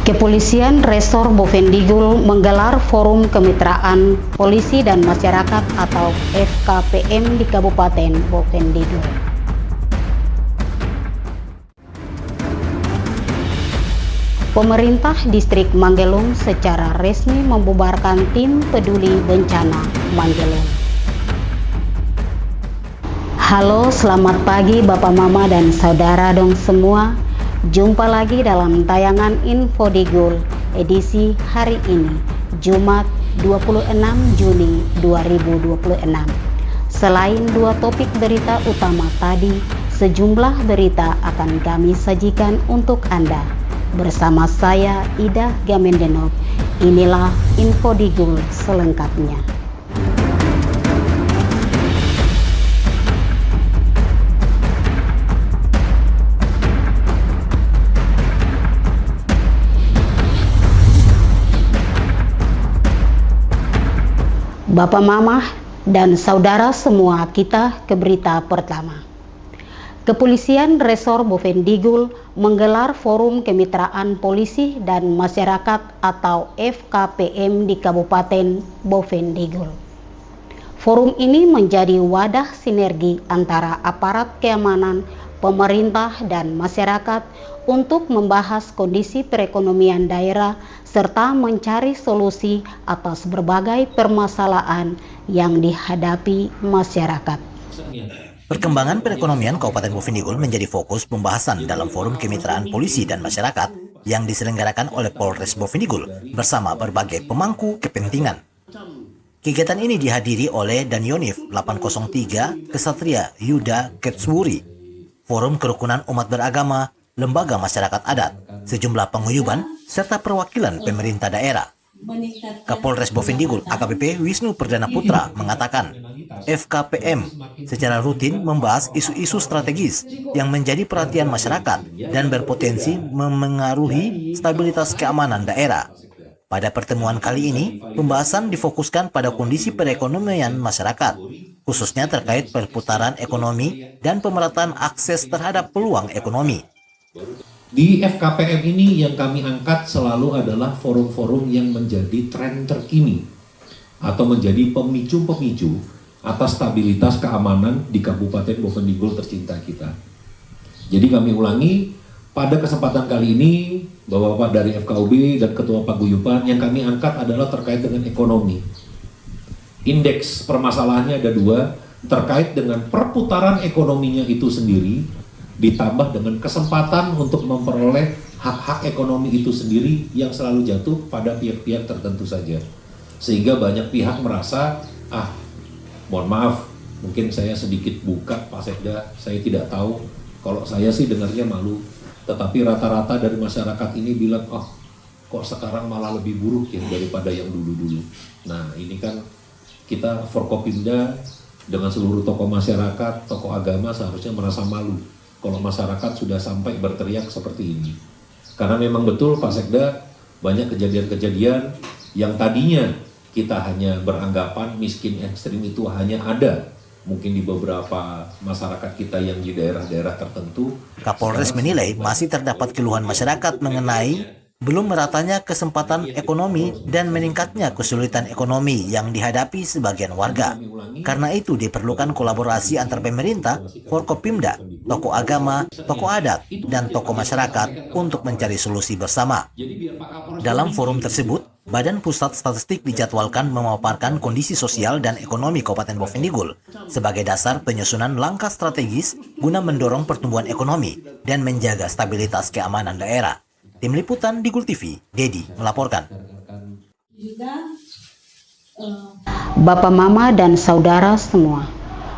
Kepolisian Resor Bovendigul menggelar Forum Kemitraan Polisi dan Masyarakat atau FKPM di Kabupaten Bovendigul. Pemerintah Distrik Manggelung secara resmi membubarkan Tim Peduli Bencana Manggelung. Halo, selamat pagi Bapak, Mama, dan Saudara dong semua. Jumpa lagi dalam tayangan Info Digul edisi hari ini, Jumat 26 Juni 2026. Selain dua topik berita utama tadi, sejumlah berita akan kami sajikan untuk Anda. Bersama saya Ida Gamendenov, inilah Info Digul selengkapnya. Bapak, Mama, dan Saudara semua, kita ke berita pertama. Kepolisian Resor Bovendigul menggelar Forum Kemitraan Polisi dan Masyarakat atau FKPM di Kabupaten Bovendigul. Forum ini menjadi wadah sinergi antara aparat keamanan, pemerintah, dan masyarakat untuk membahas kondisi perekonomian daerah serta mencari solusi atas berbagai permasalahan yang dihadapi masyarakat. Perkembangan perekonomian Kabupaten Bovendigul menjadi fokus pembahasan dalam Forum Kemitraan Polisi dan Masyarakat yang diselenggarakan oleh Polres Bovendigul bersama berbagai pemangku kepentingan. Kegiatan ini dihadiri oleh Danionif 803 Kesatria Yuda Ketswuri, Forum Kerukunan Umat Beragama, Lembaga Masyarakat Adat, sejumlah penguyuban, serta perwakilan pemerintah daerah. Kapolres Bovendigul AKBP Wisnu Perdana Putra mengatakan, FKPM secara rutin membahas isu-isu strategis yang menjadi perhatian masyarakat dan berpotensi memengaruhi stabilitas keamanan daerah. Pada pertemuan kali ini, pembahasan difokuskan pada kondisi perekonomian masyarakat, khususnya terkait perputaran ekonomi dan pemerataan akses terhadap peluang ekonomi. Di FKPM ini yang kami angkat selalu adalah forum-forum yang menjadi tren terkini atau menjadi pemicu-pemicu atas stabilitas keamanan di Kabupaten Bovendigul tercinta kita. Jadi kami ulangi, pada kesempatan kali ini Bapak-Bapak dari FKUB dan Ketua Paguyuban yang kami angkat adalah terkait dengan ekonomi. Indeks permasalahannya ada dua, terkait dengan perputaran ekonominya itu sendiri, ditambah dengan kesempatan untuk memperoleh hak-hak ekonomi itu sendiri yang selalu jatuh pada pihak-pihak tertentu saja. Sehingga banyak pihak merasa, mohon maaf, mungkin saya sedikit buka Pak Sekda, saya tidak tahu, kalau saya sih dengarnya malu. Tetapi rata-rata dari masyarakat ini bilang, kok sekarang malah lebih buruk ya daripada yang dulu-dulu. Nah ini kan kita Forkopimda dengan seluruh tokoh masyarakat, tokoh agama seharusnya merasa malu kalau masyarakat sudah sampai berteriak seperti ini. Karena memang betul Pak Sekda, banyak kejadian-kejadian yang tadinya kita hanya beranggapan miskin ekstrim itu hanya ada mungkin di beberapa masyarakat kita yang di daerah-daerah tertentu. Kapolres menilai masih terdapat keluhan masyarakat mengenai belum meratanya kesempatan ekonomi dan meningkatnya kesulitan ekonomi yang dihadapi sebagian warga. Karena itu diperlukan kolaborasi antar pemerintah, Forkopimda, tokoh agama, tokoh adat, dan tokoh masyarakat untuk mencari solusi bersama. Dalam forum tersebut, Badan Pusat Statistik dijadwalkan memaparkan kondisi sosial dan ekonomi Kabupaten Bovendigul sebagai dasar penyusunan langkah strategis guna mendorong pertumbuhan ekonomi dan menjaga stabilitas keamanan daerah. Tim Liputan Digul TV, Dedi melaporkan. Bapak, Mama, dan Saudara semua,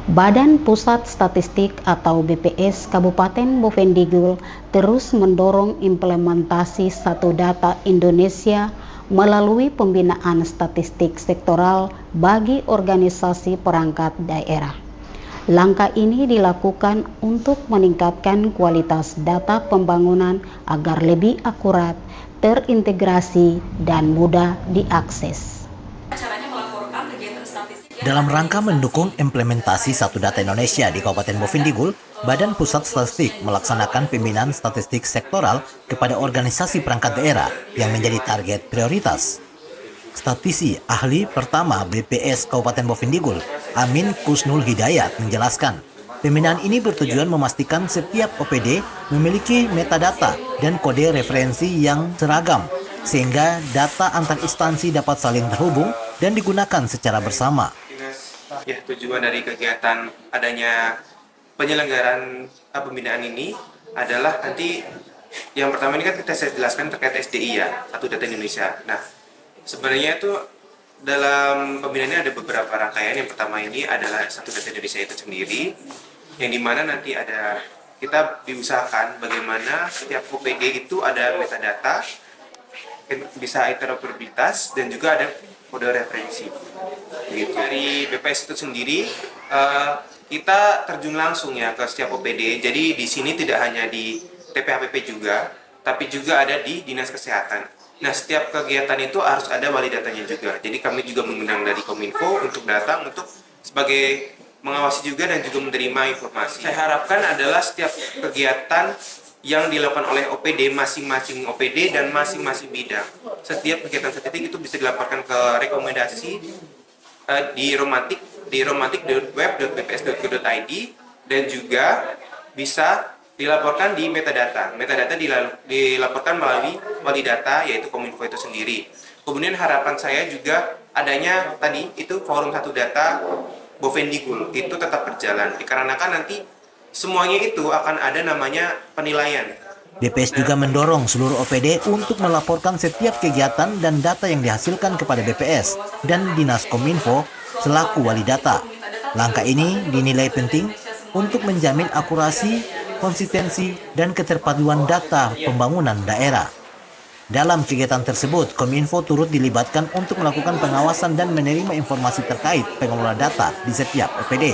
Badan Pusat Statistik atau BPS Kabupaten Bovendigul terus mendorong implementasi Satu Data Indonesia melalui pembinaan statistik sektoral bagi organisasi perangkat daerah. Langkah ini dilakukan untuk meningkatkan kualitas data pembangunan agar lebih akurat, terintegrasi, dan mudah diakses. Dalam rangka mendukung implementasi Satu Data Indonesia di Kabupaten Bovendigul, Badan Pusat Statistik melaksanakan pembinaan statistik sektoral kepada organisasi perangkat daerah yang menjadi target prioritas. Statisi ahli pertama BPS Kabupaten Bovendigul, Amin Kusnul Hidayat, menjelaskan, pembinaan ini bertujuan memastikan setiap OPD memiliki metadata dan kode referensi yang seragam, sehingga data antar instansi dapat saling terhubung dan digunakan secara bersama. Ya, tujuan dari kegiatan adanya penyelenggaraan pembinaan ini adalah nanti yang pertama ini kan saya jelaskan terkait SDI ya, Satu Data Indonesia. Nah, sebenarnya itu dalam pembinaan ini ada beberapa rangkaian. Yang pertama ini adalah Satu Data Indonesia itu sendiri, yang dimana nanti ada kita diusahakan bagaimana setiap OPD itu ada metadata, bisa interoperabilitas, dan juga ada kode referensi. Gitu. Dari BPS itu sendiri kita terjun langsung ya ke setiap OPD. Jadi di sini tidak hanya di TPHPP juga, tapi juga ada di Dinas Kesehatan. Nah, setiap kegiatan itu harus ada wali datanya juga. Jadi kami juga mengundang dari Kominfo untuk datang untuk sebagai mengawasi juga dan juga menerima informasi. Saya harapkan adalah setiap kegiatan yang dilakukan oleh OPD, masing-masing OPD dan masing-masing bidang. Setiap kegiatan statistik itu bisa dilaporkan ke rekomendasi di romantik.web.bps.go.id dan juga bisa dilaporkan di metadata. Metadata dilaporkan melalui wali data, yaitu Kominfo itu sendiri. Kemudian harapan saya juga adanya tadi itu forum Satu Data Bovendigul itu tetap berjalan, dikarenakan nanti semuanya itu akan ada namanya penilaian. BPS juga mendorong seluruh OPD untuk melaporkan setiap kegiatan dan data yang dihasilkan kepada BPS dan Dinas Kominfo selaku wali data. Langkah ini dinilai penting untuk menjamin akurasi, konsistensi, dan keterpaduan data pembangunan daerah. Dalam kegiatan tersebut, Kominfo turut dilibatkan untuk melakukan pengawasan dan menerima informasi terkait pengelola data di setiap OPD.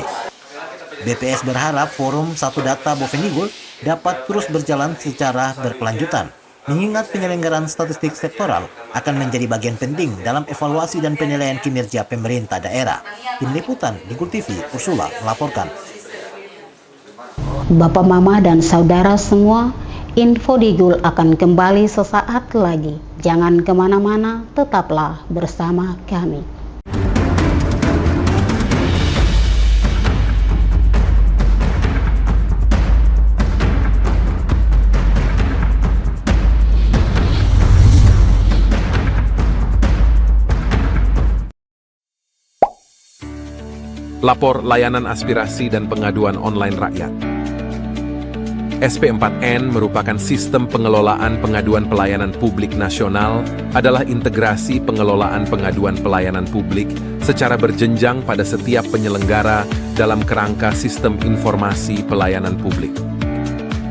BPS berharap forum Satu Data Bovendigul dapat terus berjalan secara berkelanjutan, mengingat penyelenggaraan statistik sektoral akan menjadi bagian penting dalam evaluasi dan penilaian kinerja pemerintah daerah. Tim Liputan Digul TV, Ursula melaporkan. Bapak, Mama, dan saudara semua, Info Digul akan kembali sesaat lagi. Jangan kemana-mana, tetaplah bersama kami. Lapor Layanan Aspirasi dan Pengaduan Online Rakyat. SP4N merupakan sistem pengelolaan pengaduan pelayanan publik nasional, adalah integrasi pengelolaan pengaduan pelayanan publik secara berjenjang pada setiap penyelenggara dalam kerangka sistem informasi pelayanan publik.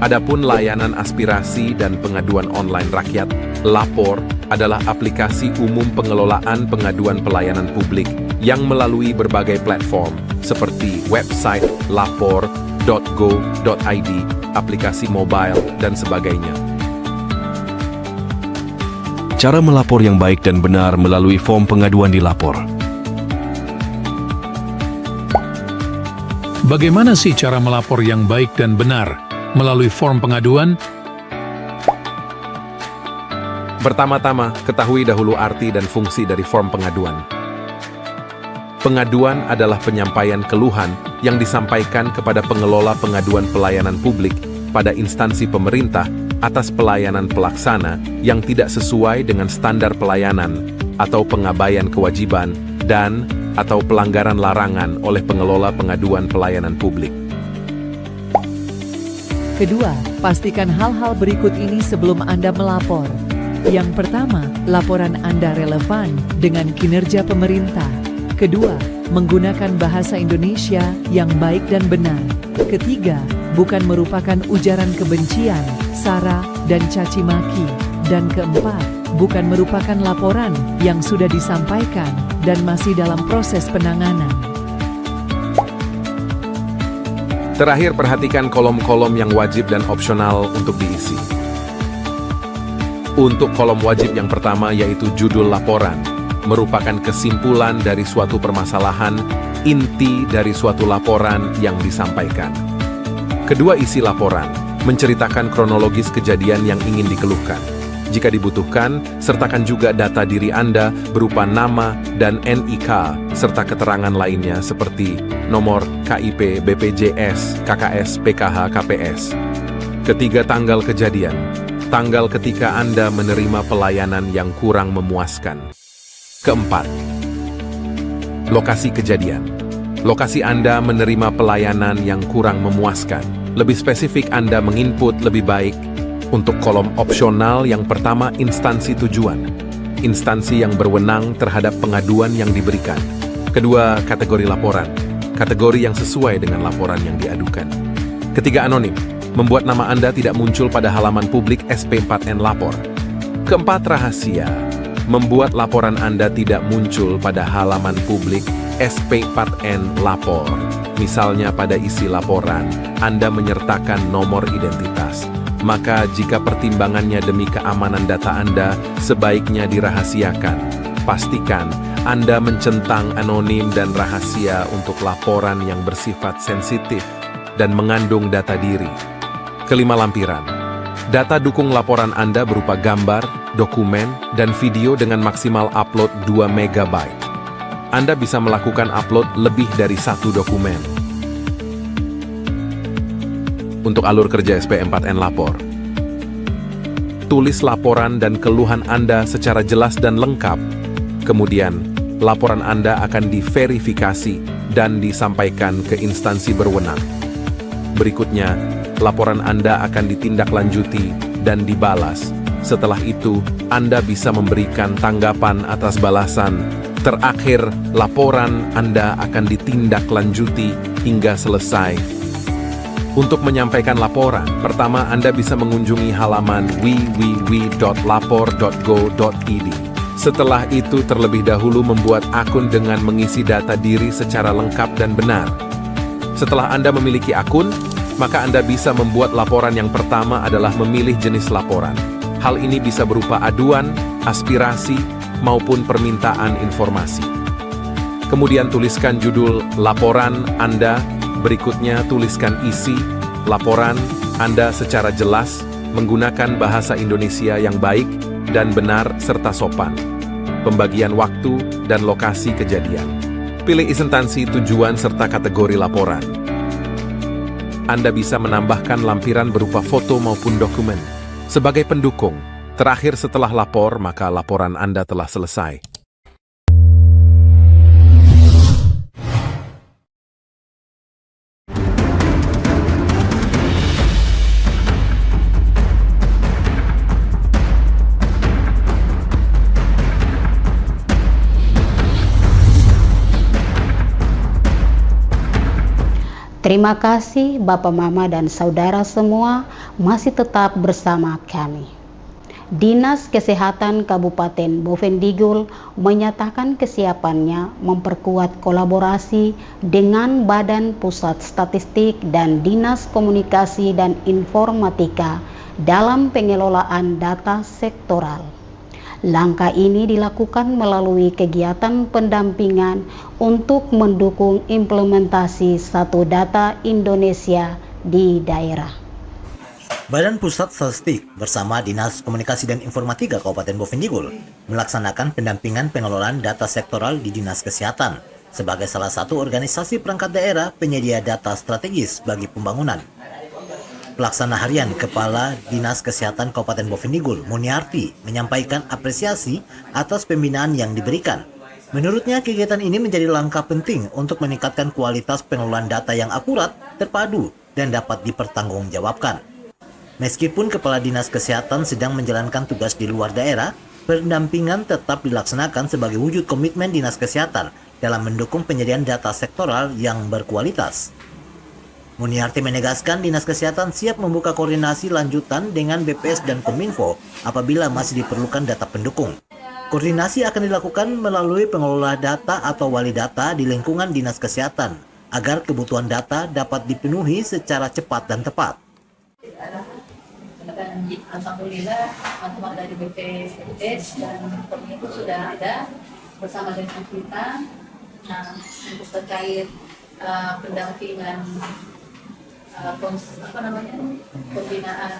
Adapun layanan aspirasi dan pengaduan online rakyat, Lapor, adalah aplikasi umum pengelolaan pengaduan pelayanan publik yang melalui berbagai platform seperti website lapor.go.id, aplikasi mobile, dan sebagainya. Cara melapor yang baik dan benar melalui form pengaduan di Lapor. Bagaimana sih cara melapor yang baik dan benar melalui form pengaduan? Pertama-tama, ketahui dahulu arti dan fungsi dari form pengaduan. Pengaduan adalah penyampaian keluhan yang disampaikan kepada pengelola pengaduan pelayanan publik pada instansi pemerintah atas pelayanan pelaksana yang tidak sesuai dengan standar pelayanan atau pengabaian kewajiban dan atau pelanggaran larangan oleh pengelola pengaduan pelayanan publik. Kedua, pastikan hal-hal berikut ini sebelum Anda melapor. Yang pertama, laporan Anda relevan dengan kinerja pemerintah. Kedua, menggunakan bahasa Indonesia yang baik dan benar. Ketiga, bukan merupakan ujaran kebencian, sara, dan caci maki. Dan keempat, bukan merupakan laporan yang sudah disampaikan dan masih dalam proses penanganan. Terakhir, perhatikan kolom-kolom yang wajib dan opsional untuk diisi. Untuk kolom wajib yang pertama yaitu judul laporan, merupakan kesimpulan dari suatu permasalahan, inti dari suatu laporan yang disampaikan. Kedua, isi laporan menceritakan kronologis kejadian yang ingin dikeluhkan. Jika dibutuhkan, sertakan juga data diri Anda berupa nama dan NIK, serta keterangan lainnya seperti nomor KIP, BPJS, KKS, PKH, KPS. Ketiga, tanggal kejadian. Tanggal ketika Anda menerima pelayanan yang kurang memuaskan. Keempat, lokasi kejadian. Lokasi Anda menerima pelayanan yang kurang memuaskan. Lebih spesifik, Anda menginput lebih baik untuk kolom opsional. Yang pertama, instansi tujuan. Instansi yang berwenang terhadap pengaduan yang diberikan. Kedua, kategori laporan. Kategori yang sesuai dengan laporan yang diadukan. Ketiga, anonim. Membuat nama Anda tidak muncul pada halaman publik SP4N Lapor. Keempat, rahasia. Membuat laporan Anda tidak muncul pada halaman publik SP4N Lapor. Misalnya pada isi laporan, Anda menyertakan nomor identitas. Maka jika pertimbangannya demi keamanan data Anda, sebaiknya dirahasiakan. Pastikan Anda mencentang anonim dan rahasia untuk laporan yang bersifat sensitif dan mengandung data diri. Kelima, lampiran. Data dukung laporan Anda berupa gambar, dokumen, dan video dengan maksimal upload 2 MB. Anda bisa melakukan upload lebih dari 1 dokumen. Untuk alur kerja SP4N Lapor, tulis laporan dan keluhan Anda secara jelas dan lengkap. Kemudian, laporan Anda akan diverifikasi dan disampaikan ke instansi berwenang. Berikutnya, laporan Anda akan ditindaklanjuti dan dibalas. Setelah itu, Anda bisa memberikan tanggapan atas balasan. Terakhir, laporan Anda akan ditindaklanjuti hingga selesai. Untuk menyampaikan laporan, pertama Anda bisa mengunjungi halaman www.lapor.go.id. Setelah itu, terlebih dahulu membuat akun dengan mengisi data diri secara lengkap dan benar. Setelah Anda memiliki akun, maka Anda bisa membuat laporan. Yang pertama adalah memilih jenis laporan. Hal ini bisa berupa aduan, aspirasi, maupun permintaan informasi. Kemudian tuliskan judul laporan Anda. Berikutnya tuliskan isi laporan Anda secara jelas, menggunakan bahasa Indonesia yang baik dan benar serta sopan. Pembagian waktu dan lokasi kejadian. Pilih instansi tujuan serta kategori laporan. Anda bisa menambahkan lampiran berupa foto maupun dokumen. Sebagai pendukung, terakhir setelah lapor, maka laporan Anda telah selesai. Terima kasih Bapak, Mama, dan Saudara semua masih tetap bersama kami. Dinas Kesehatan Kabupaten Bovendigul menyatakan kesiapannya memperkuat kolaborasi dengan Badan Pusat Statistik dan Dinas Komunikasi dan Informatika dalam pengelolaan data sektoral. Langkah ini dilakukan melalui kegiatan pendampingan untuk mendukung implementasi Satu Data Indonesia di daerah. Badan Pusat Statistik bersama Dinas Komunikasi dan Informatika Kabupaten Bovendigul melaksanakan pendampingan pengelolaan data sektoral di Dinas Kesehatan sebagai salah satu organisasi perangkat daerah penyedia data strategis bagi pembangunan. Pelaksana harian Kepala Dinas Kesehatan Kabupaten Bovendigul, Muniarti, menyampaikan apresiasi atas pembinaan yang diberikan. Menurutnya, kegiatan ini menjadi langkah penting untuk meningkatkan kualitas pengelolaan data yang akurat, terpadu, dan dapat dipertanggungjawabkan. Meskipun Kepala Dinas Kesehatan sedang menjalankan tugas di luar daerah, pendampingan tetap dilaksanakan sebagai wujud komitmen Dinas Kesehatan dalam mendukung penyediaan data sektoral yang berkualitas. Muniarti menegaskan Dinas Kesehatan siap membuka koordinasi lanjutan dengan BPS dan Kominfo apabila masih diperlukan data pendukung. Koordinasi akan dilakukan melalui pengelola data atau wali data di lingkungan Dinas Kesehatan agar kebutuhan data dapat dipenuhi secara cepat dan tepat. Dan alhamdulillah teman-teman dari BPS dan Kominfo sudah ada bersama dengan kita. Nah, untuk terkait pendampingan pembinaan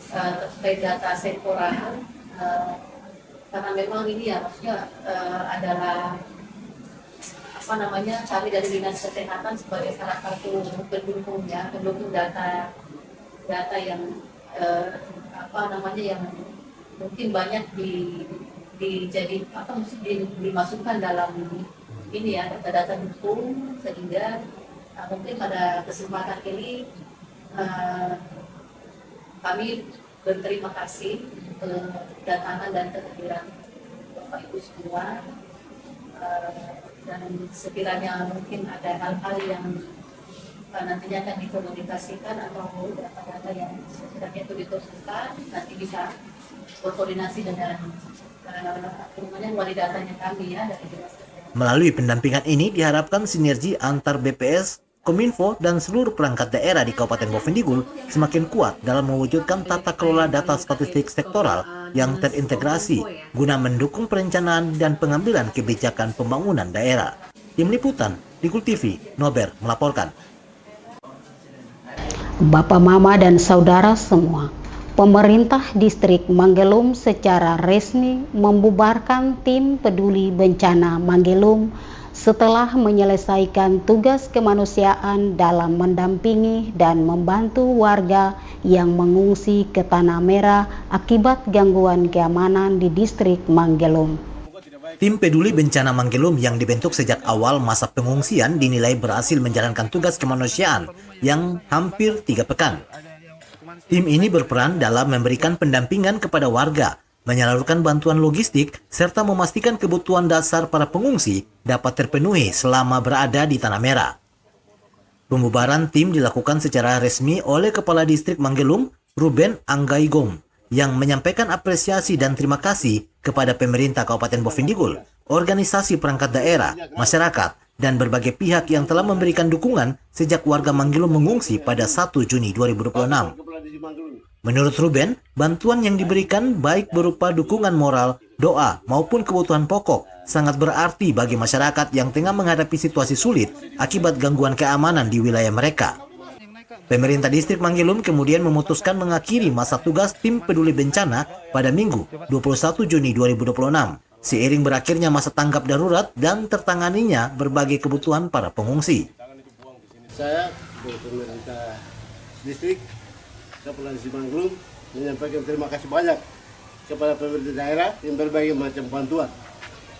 terkait data Sempora, karena memang ini ya maksudnya adalah kami dari dinas kesehatan sebagai salah satu pendukung data yang yang mungkin banyak dimasukkan dalam ini ya data-data dukung, sehingga mungkin pada kesempatan ini kami berterima kasih kedatangan dan kehadiran Bapak Ibu semua, dan sekiranya mungkin ada hal-hal yang nantinya akan dikomunikasikan atau data-data yang sekiranya itu diteruskan, nanti bisa berkoordinasi dengan wali datanya kami ya dari dinas. Melalui pendampingan ini diharapkan sinergi antar BPS, Kominfo, dan seluruh perangkat daerah di Kabupaten Bovendigul semakin kuat dalam mewujudkan tata kelola data statistik sektoral yang terintegrasi guna mendukung perencanaan dan pengambilan kebijakan pembangunan daerah. Tim Liputan, Digul TV, Nober melaporkan. Bapak, Mama, dan Saudara semua, pemerintah distrik Manggelum secara resmi membubarkan tim peduli bencana Manggelum setelah menyelesaikan tugas kemanusiaan dalam mendampingi dan membantu warga yang mengungsi ke Tanah Merah akibat gangguan keamanan di distrik Manggelum. Tim peduli bencana Manggelum yang dibentuk sejak awal masa pengungsian dinilai berhasil menjalankan tugas kemanusiaan yang hampir 3 pekan. Tim ini berperan dalam memberikan pendampingan kepada warga, menyalurkan bantuan logistik, serta memastikan kebutuhan dasar para pengungsi dapat terpenuhi selama berada di Tanah Merah. Pembubaran tim dilakukan secara resmi oleh Kepala Distrik Manggelum, Ruben Anggaigom, yang menyampaikan apresiasi dan terima kasih kepada pemerintah Kabupaten Bovendigul, organisasi perangkat daerah, masyarakat, dan berbagai pihak yang telah memberikan dukungan sejak warga Manggelum mengungsi pada 1 Juni 2026. Menurut Ruben, bantuan yang diberikan baik berupa dukungan moral, doa, maupun kebutuhan pokok sangat berarti bagi masyarakat yang tengah menghadapi situasi sulit akibat gangguan keamanan di wilayah mereka. Pemerintah distrik Manggelum kemudian memutuskan mengakhiri masa tugas tim peduli bencana pada Minggu 21 Juni 2026, seiring berakhirnya masa tanggap darurat dan tertanganinya berbagai kebutuhan para pengungsi. Saya dari pemerintah distrik Kepala Distrik Manggelum menyampaikan terima kasih banyak kepada pemerintah daerah yang berbagai macam bantuan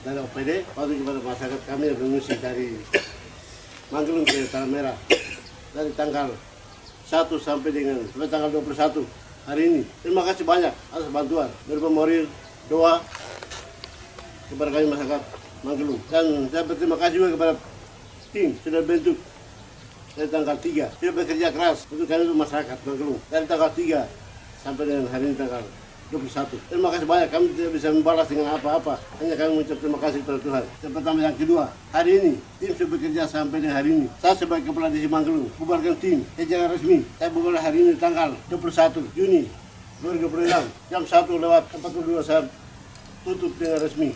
dari OPD maupun kepada masyarakat kami yang mengungsi dari Manggelum ke Tanah Merah dari tanggal 1 sampai dengan tanggal 21 hari ini. Terima kasih banyak atas bantuan berupa moral, doa kepada kami masyarakat Manggelum, dan saya berterima kasih juga kepada tim sudah bentuk dari tanggal 3, dia bekerja keras untuk kami untuk masyarakat Manggelum dari tanggal 3 sampai dengan hari ini tanggal 21. Terima kasih banyak, kami tidak bisa membalas dengan apa-apa, hanya kami mengucap terima kasih kepada Tuhan. Yang pertama, yang kedua, hari ini tim sudah bekerja sampai dengan hari ini. Saya sebagai Kepala Distrik Manggelum bubarkan tim secara resmi. Saya bubar hari ini tanggal 21 Juni 2026 jam 1:42 saya tutup dengan resmi.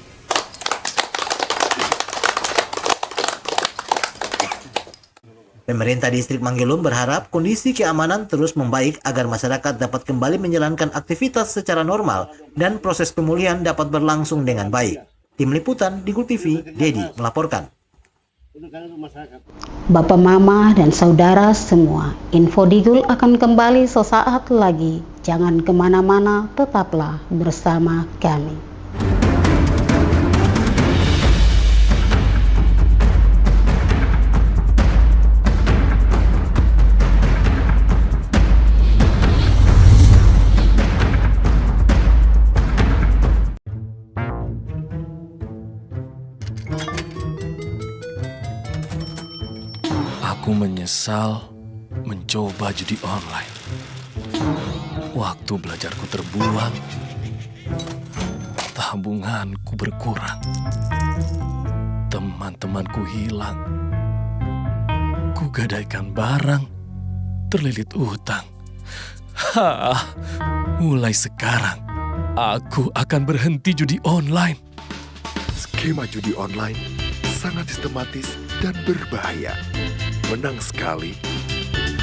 Pemerintah distrik Manggelum berharap kondisi keamanan terus membaik agar masyarakat dapat kembali menjalankan aktivitas secara normal dan proses pemulihan dapat berlangsung dengan baik. Tim Liputan, Digul TV, Dedi melaporkan. Bapak, Mama, dan Saudara semua, Info Digul akan kembali sesaat lagi. Jangan kemana-mana, tetaplah bersama kami. Aku menyesal mencoba judi online. Waktu belajarku terbuang, tabunganku berkurang, teman-temanku hilang, kugadaikan barang, terlilit utang. Mulai sekarang, aku akan berhenti judi online. Skema judi online sangat sistematis dan berbahaya. Menang sekali,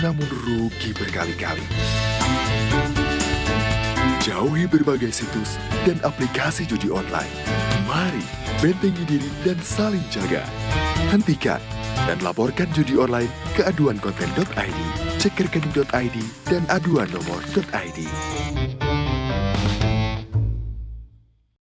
namun rugi berkali-kali. Jauhi berbagai situs dan aplikasi judi online. Mari bentengi diri dan saling jaga. Hentikan dan laporkan judi online ke aduankonten.id, cek rekening.id, dan aduan nomor.id.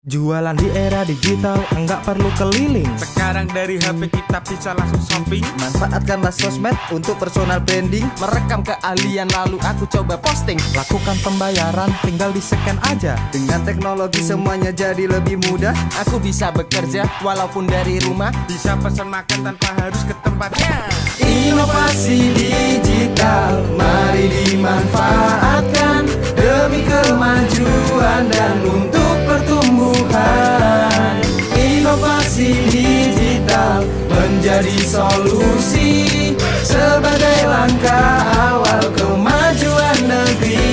Jualan di era digital, enggak perlu keliling. Sekarang dari HP kita bisa langsung shopping. Manfaatkanlah sosmed untuk personal branding. Merekam keahlian lalu aku coba posting. Lakukan pembayaran, tinggal di-scan aja. Dengan teknologi semuanya jadi lebih mudah. Aku bisa bekerja walaupun dari rumah. Bisa pesan makan tanpa harus ke tempatnya. Inovasi digital, mari dimanfaatkan demi kemajuan dan untuk pertumbuhan. Inovasi digital menjadi solusi sebagai langkah awal kemajuan negeri.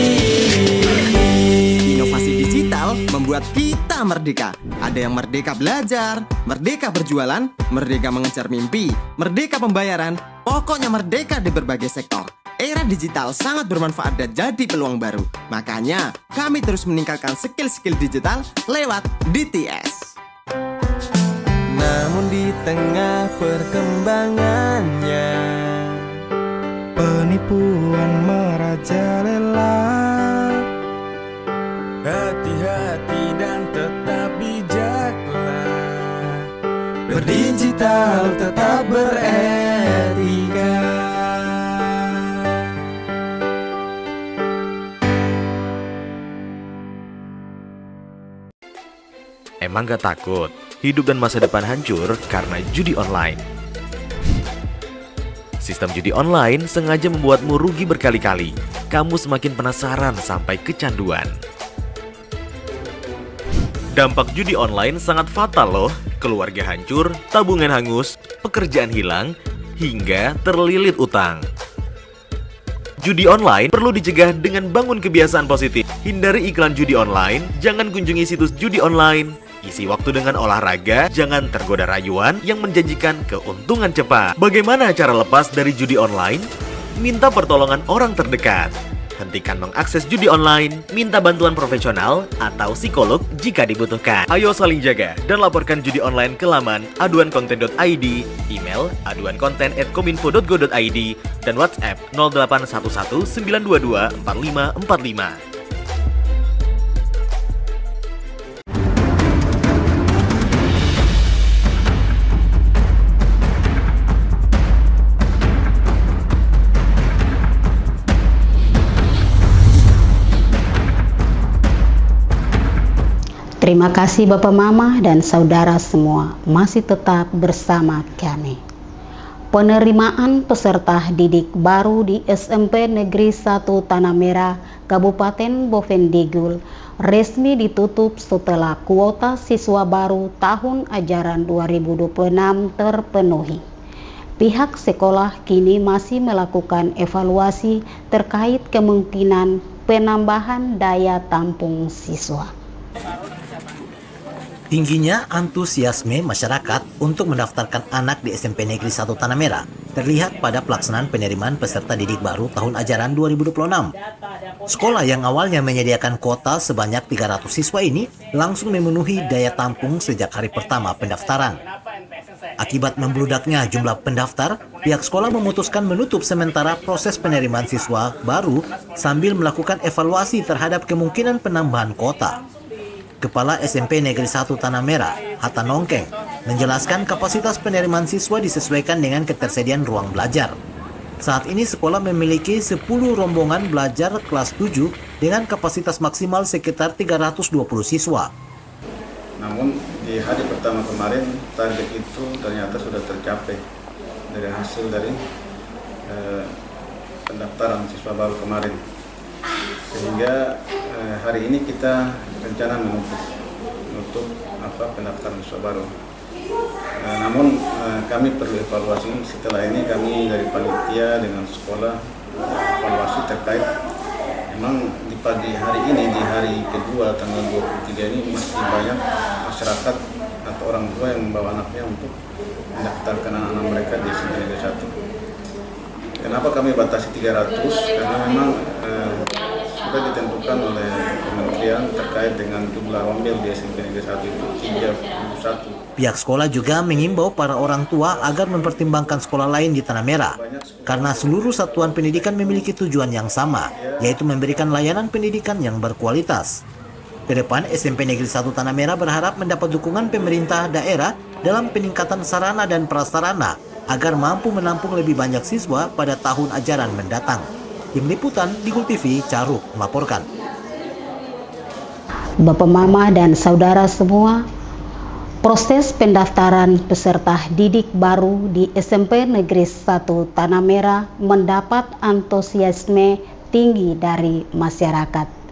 Inovasi digital membuat kita merdeka. Ada yang merdeka belajar, merdeka berjualan, merdeka mengejar mimpi, merdeka pembayaran, pokoknya merdeka di berbagai sektor. Era digital sangat bermanfaat dan jadi peluang baru. Makanya, kami terus meningkatkan skill-skill digital lewat DTS. Namun di tengah perkembangannya, penipuan merajalela. Hati-hati dan tetap bijaklah. Berdigital tetap beretika. Emang gak takut hidup dan masa depan hancur karena judi online? Sistem judi online sengaja membuatmu rugi berkali-kali. Kamu semakin penasaran sampai kecanduan. Dampak judi online sangat fatal loh. Keluarga hancur, tabungan hangus, pekerjaan hilang, hingga terlilit utang. Judi online perlu dicegah dengan bangun kebiasaan positif. Hindari iklan judi online, jangan kunjungi situs judi online. Isi waktu dengan olahraga, jangan tergoda rayuan yang menjanjikan keuntungan cepat. Bagaimana cara lepas dari judi online? Minta pertolongan orang terdekat. Hentikan mengakses judi online, minta bantuan profesional atau psikolog jika dibutuhkan. Ayo saling jaga dan laporkan judi online ke laman aduankonten.id, email aduankonten@kominfo.go.id, dan WhatsApp 0811 922 4545. Terima kasih Bapak Mama dan Saudara semua masih tetap bersama kami. Penerimaan peserta didik baru di SMP Negeri 1 Tanah Merah, Kabupaten Bovendigul resmi ditutup setelah kuota siswa baru tahun ajaran 2026 terpenuhi. Pihak sekolah kini masih melakukan evaluasi terkait kemungkinan penambahan daya tampung siswa. Tingginya antusiasme masyarakat untuk mendaftarkan anak di SMP Negeri 1 Tanah Merah terlihat pada pelaksanaan penerimaan peserta didik baru tahun ajaran 2026. Sekolah yang awalnya menyediakan kuota sebanyak 300 siswa ini langsung memenuhi daya tampung sejak hari pertama pendaftaran. Akibat membludaknya jumlah pendaftar, pihak sekolah memutuskan menutup sementara proses penerimaan siswa baru sambil melakukan evaluasi terhadap kemungkinan penambahan kuota. Kepala SMP Negeri 1 Tanah Merah, Hatta Nongkeng, menjelaskan kapasitas penerimaan siswa disesuaikan dengan ketersediaan ruang belajar. Saat ini sekolah memiliki 10 rombongan belajar kelas 7 dengan kapasitas maksimal sekitar 320 siswa. Namun di hari pertama kemarin target itu ternyata sudah tercapai dari hasil dari pendaftaran siswa baru kemarin. Sehingga hari ini kita rencana menutup pendaftaran siswa baru. Namun kami perlu evaluasi. Setelah ini kami dari panitia dengan sekolah evaluasi terkait memang di pagi hari ini, di hari kedua tanggal 23 ini masih banyak masyarakat atau orang tua yang membawa anaknya untuk mendaftarkan anak-anak mereka di SMP Negeri 1. Kenapa kami batasi 300? Karena memang sudah ditentukan oleh kementerian terkait dengan jumlah wamil di SMP Negeri 1 itu 31. Pihak sekolah juga mengimbau para orang tua agar mempertimbangkan sekolah lain di Tanah Merah, karena seluruh satuan pendidikan memiliki tujuan yang sama, yaitu memberikan layanan pendidikan yang berkualitas. Kedepan, SMP Negeri 1 Tanah Merah berharap mendapat dukungan pemerintah daerah dalam peningkatan sarana dan prasarana agar mampu menampung lebih banyak siswa pada tahun ajaran mendatang. Tim Liputan Digul TV, Caruk melaporkan. Bapak, Mama, dan saudara semua, proses pendaftaran peserta didik baru di SMP Negeri 1 Tanah Merah mendapat antusiasme tinggi dari masyarakat.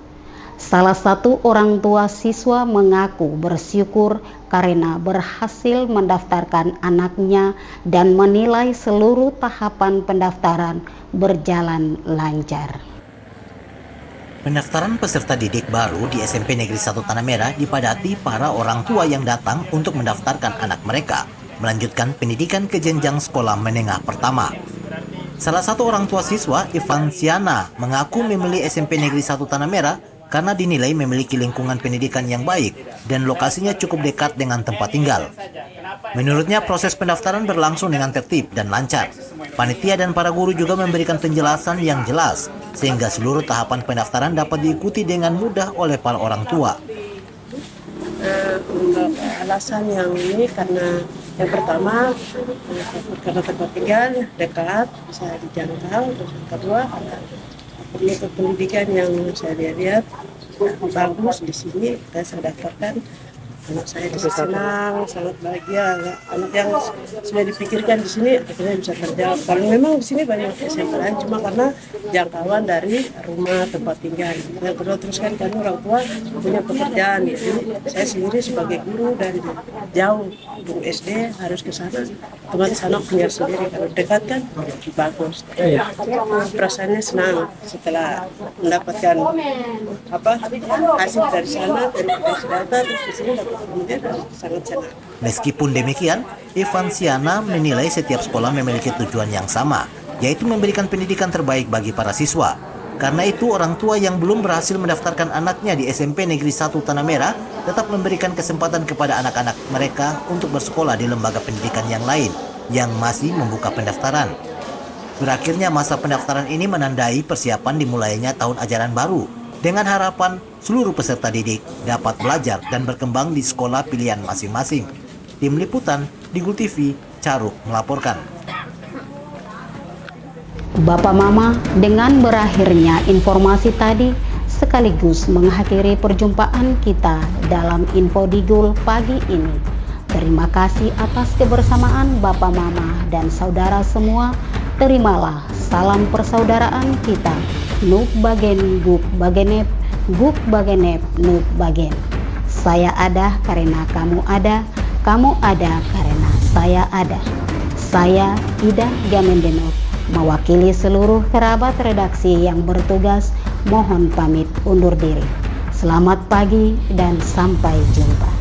Salah satu orang tua siswa mengaku bersyukur karena berhasil mendaftarkan anaknya dan menilai seluruh tahapan pendaftaran berjalan lancar. Pendaftaran peserta didik baru di SMP Negeri 1 Tanah Merah dipadati para orang tua yang datang untuk mendaftarkan anak mereka melanjutkan pendidikan ke jenjang sekolah menengah pertama. Salah satu orang tua siswa, Ivansiana, mengaku memilih SMP Negeri 1 Tanah Merah karena dinilai memiliki lingkungan pendidikan yang baik dan lokasinya cukup dekat dengan tempat tinggal. Menurutnya, proses pendaftaran berlangsung dengan tertib dan lancar. Panitia dan para guru juga memberikan penjelasan yang jelas, sehingga seluruh tahapan pendaftaran dapat diikuti dengan mudah oleh para orang tua. Untuk alasan yang ini karena yang pertama karena tempat tinggal dekat, bisa dijangkau. Terus yang kedua untuk pendidikan yang saya lihat bagus di sini. Saya daftarkan anak saya senang, sangat bahagia. Anak yang sudah dipikirkan di sini akhirnya bisa terjawab. Kalau memang di sini banyak SMP lain, cuma karena jangkauan dari rumah tempat tinggal. Yang kedua terus kan kami orang tua punya pekerjaan. Jadi saya sendiri sebagai guru dan jauh guru SD harus ke sana. Otomatis anak punya sendiri. Kalau dekat kan bagus. Perasaannya senang setelah mendapatkan hasil dari sana, dari data terus di sini dapat sangat senang. Meskipun demikian, Ivansiana menilai setiap sekolah memiliki tujuan yang sama, yaitu memberikan pendidikan terbaik bagi para siswa. Karena itu, orang tua yang belum berhasil mendaftarkan anaknya di SMP Negeri 1 Tanah Merah tetap memberikan kesempatan kepada anak-anak mereka untuk bersekolah di lembaga pendidikan yang lain yang masih membuka pendaftaran. Berakhirnya masa pendaftaran ini menandai persiapan dimulainya tahun ajaran baru, dengan harapan seluruh peserta didik dapat belajar dan berkembang di sekolah pilihan masing-masing. Tim Liputan Digul TV, Caruk melaporkan. Bapak, Mama, dengan berakhirnya informasi tadi sekaligus mengakhiri perjumpaan kita dalam Info Digul pagi ini. Terima kasih atas kebersamaan Bapak, Mama, dan saudara semua. Terimalah salam persaudaraan kita. Nuk bagen guk bagenep, guk bagenep nuk bagen. Saya ada karena kamu ada karena saya ada. Saya Ida Gamendenov, mewakili seluruh kerabat redaksi yang bertugas, mohon pamit undur diri. Selamat pagi dan sampai jumpa.